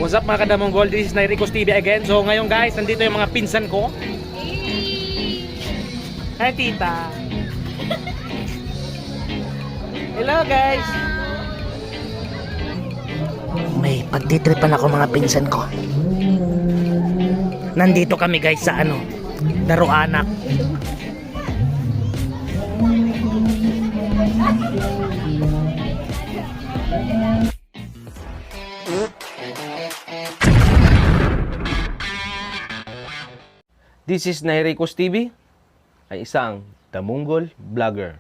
What's up mga kadamong gold? This is Nairicos TV again. So ngayon guys, nandito yung mga pinsan ko. Hi tita. Hello guys. May pagtitripan ako mga pinsan ko. Nandito kami guys sa Daroanak. This is Nairicos TV, ay isang damunggol vlogger.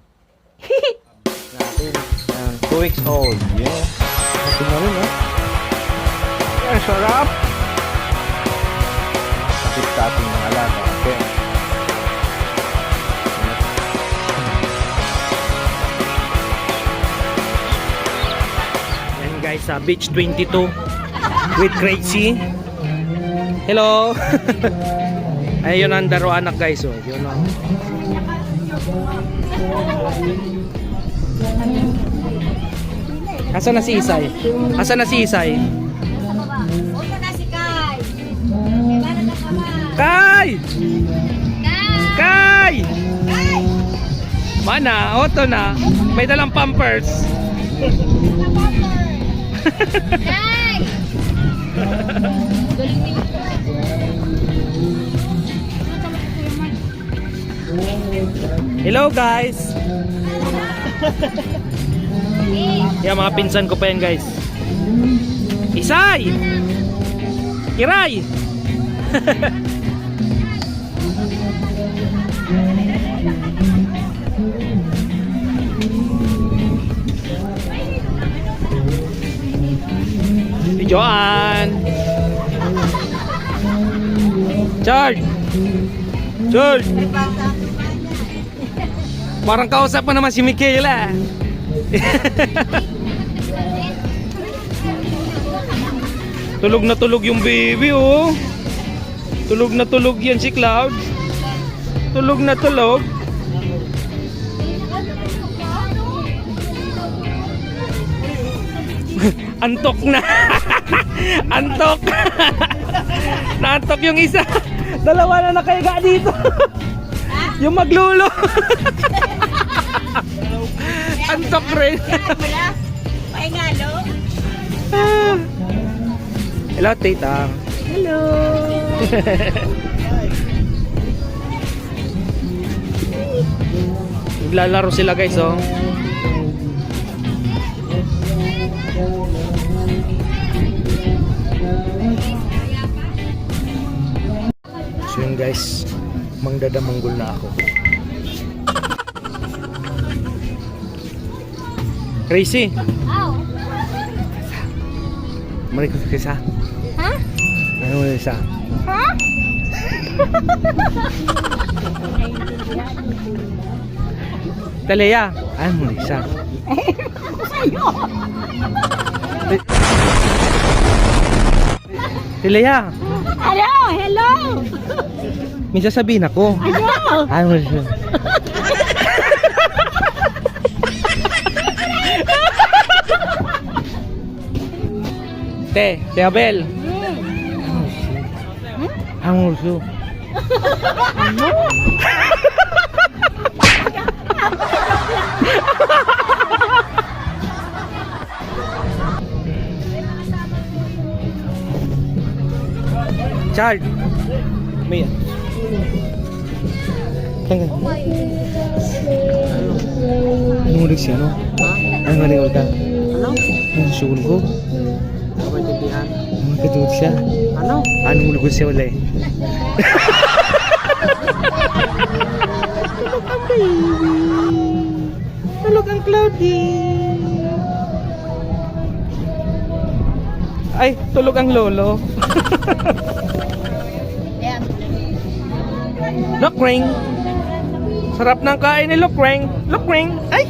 Natin, 2 weeks old. Yeah. Ito na rin, yeah, sarap. Kapit sa ating mga alaga. Okay. Yan guys, sa Beach 22 with Crazy. Hello. Ayun ang Daroanak guys, oh. Yun ang. Asan na si Isay? Asan na si Isay? Oto na si Kai. Kai! Kai! Kai! Mana? Oto na. May dalang pampers. Kai! Hello guys. Yan mga pinsan ko pa yan guys. Isay! Kiray! Si Joan! Charles! Charles! Parang kausap mo naman si Michaela. Tulog na tulog yung baby, oh. Tulog na tulog yan si Cloud. Tulog na tulog. Antok na. Antok. Naantok yung isa. Dalawa na nakahiga dito. Yung maglulo. Antok rin. Paingalo. Hello, tita. Hello. Naglalaro sila guys, oh. So yun guys, mangdadamanggol na ako. Crazy. Ow. Mari ko sa. Ha? Ano mo isa? Ha? Talaya. Ano mo isa? Talaya. Hello, hello. May sasabihin ako. Hello. Ano mo isa? Te Abel. Ang urso. Ano? Charles. May. Tengah. Ano ulit siya, no? Ano nga ulit ka? Ano? Ano sugun ko? Ako maintindihan. Ano katulog siya? Ano? Ano mo siya ulit? Tulog ang baby. Tulog ang Cloudy. Ay, tulog ang lolo. Lokring. Sarap ng kain ni Lokring. Lokring. Ay.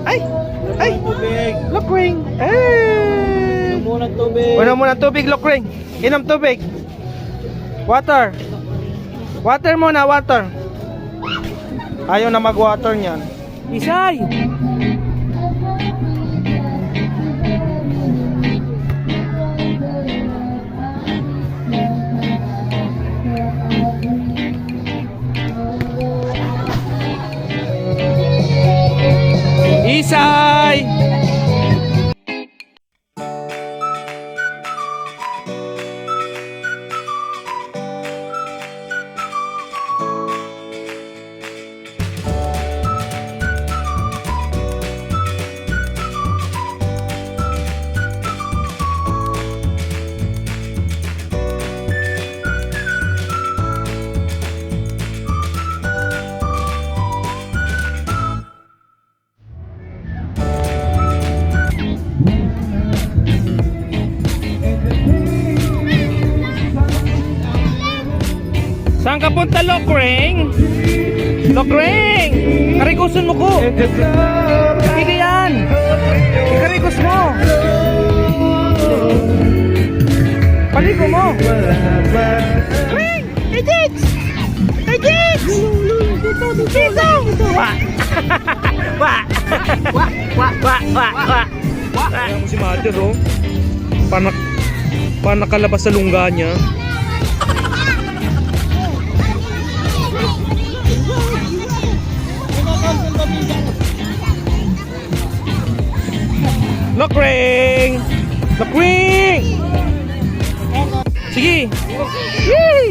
Ay. Ay. Tubig. Lokring. Ay. Muna tubig. Una muna tubig, Lokring. Inom tubig. Water. Water muna, water. Ayaw na mag-water niyan. Isay. Saan ka punta, Lokring? Lokring! Karigusun mo ko! Hindi yan! Ikarigus mo! Paligo mo! Lokring! Ejix! Ejix! Dito! Wa! Wa! Wa! Wa! Wa! Wa! Wa! Kaya mo si Mother, oh. Nakalabas sa lungga niya. Lokring! Lokring! Sige! Yay!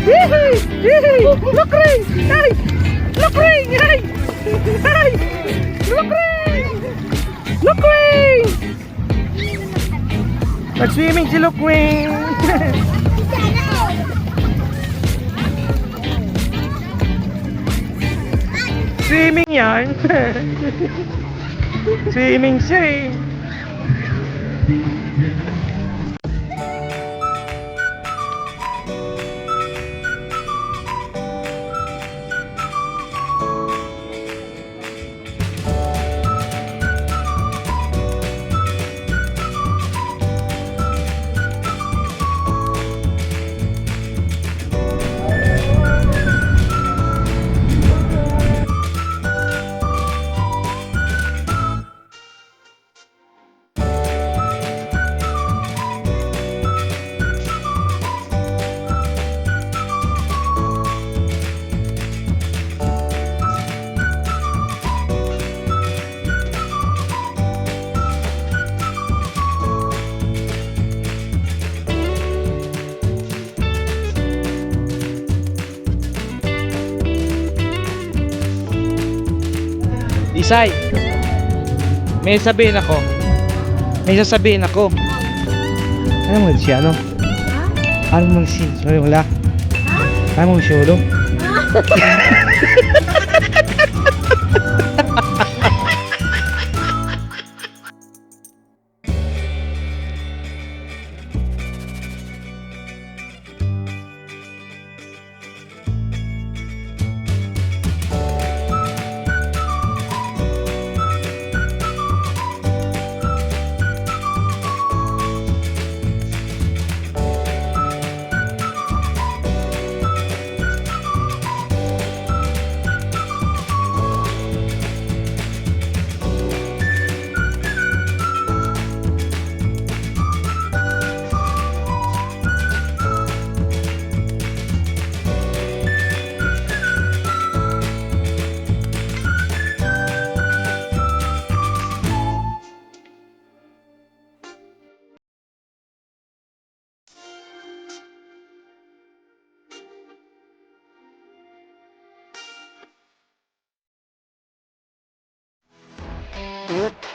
Yay! Yay! Lokring! Ay! Lokring! Ay! Ay! Lokring! Lokring! Nag-swimming si Lokring! Swimming yan! Swimming siya eh! Isay, may sasabihin ako. May sasabihin ako. Ano mo siya, no? Ano mo siya? Sorry, wala. Ano mo siya, no? Good.